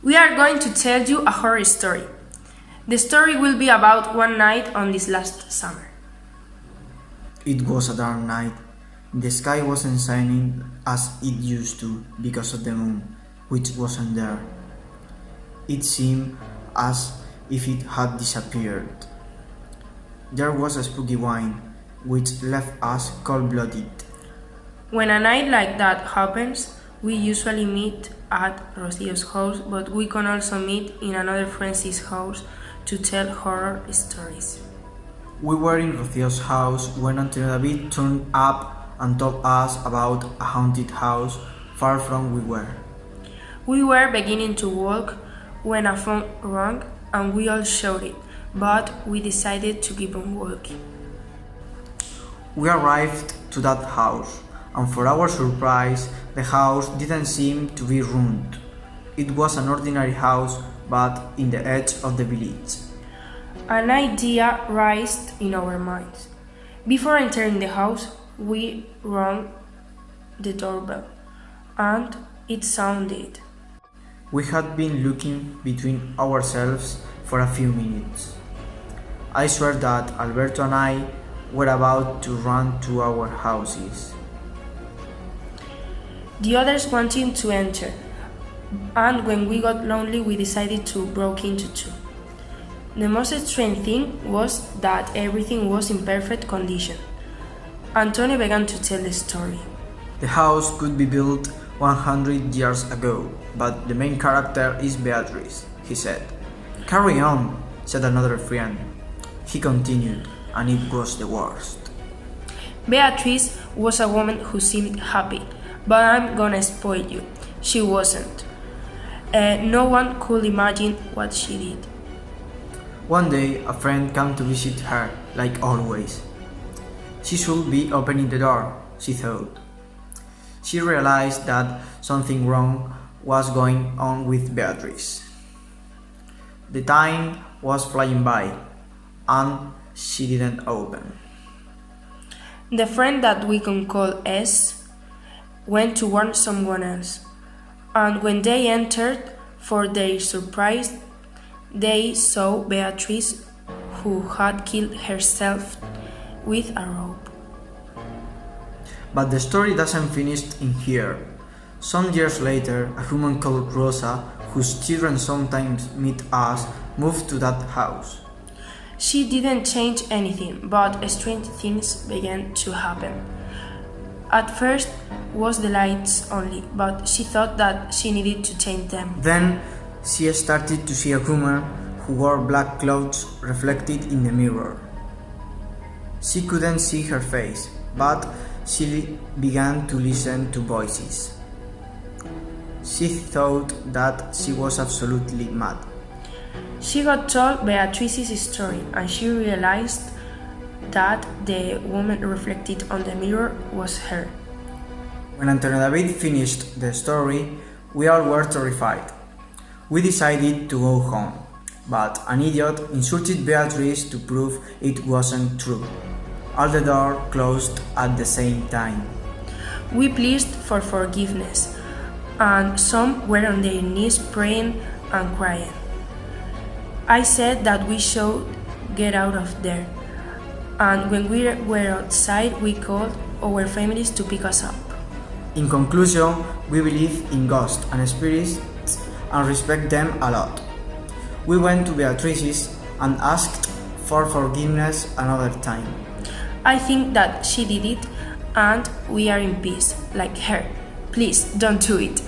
We are going to tell you a horror story. The story will be about one night on this last summer. It was a dark night. The sky wasn't shining as it used to because of the moon, which wasn't there. It seemed as if it had disappeared. There was a spooky wind, which left us cold-blooded. When a night like that happens, we usually meet at Rocio's house, but we can also meet in another friend's house to tell horror stories. We were in Rocio's house when Antonio David turned up and told us about a haunted house far from we were. We were beginning to walk when a phone rang and we all shouted, but we decided to keep on walking. We arrived to that house, and for our surprise, the house didn't seem to be ruined. It was an ordinary house, but in the edge of the village. An idea raised in our minds. Before entering the house, we rang the doorbell, and it sounded. We had been looking between ourselves for a few minutes. I swear that Alberto and I were about to run to our houses. The others wanted to enter, and when we got lonely, we decided to break into two. The most strange thing was that everything was in perfect condition. Antonio began to tell the story. The house could be built 100 years ago, but the main character is Beatrice, he said. Carry on, said another friend. He continued, and it was the worst. Beatrice was a woman who seemed happy, but I'm gonna spoil you. She wasn't. No one could imagine what she did. One day, a friend came to visit her, like always. She should be opening the door, she thought. She realized that something wrong was going on with Beatrice. The time was flying by, and she didn't open. The friend that we can call S went to warn someone else, and when they entered, for their surprise, they saw Beatrice, who had killed herself with a rope. But the story doesn't finish in here. Some years later, a woman called Rosa, whose children sometimes meet us, moved to that house. She didn't change anything, but strange things began to happen. At first was the lights only, but she thought that she needed to change them. Then she started to see a woman who wore black clothes reflected in the mirror. She couldn't see her face, but she began to listen to voices. She thought that she was absolutely mad. She got told Beatrice's story, and she realized that the woman reflected on the mirror was her. When Antonio David finished the story, we all were terrified. We decided to go home, but an idiot insulted Beatrice to prove it wasn't true. All the doors closed at the same time. We pleaded for forgiveness, and some were on their knees praying and crying. I said that we should get out of there, and when we were outside, we called our families to pick us up. In conclusion, we believe in ghosts and spirits and respect them a lot. We went to Beatrice's and asked for forgiveness another time. I think that she did it, and we are in peace, like her. Please don't do it.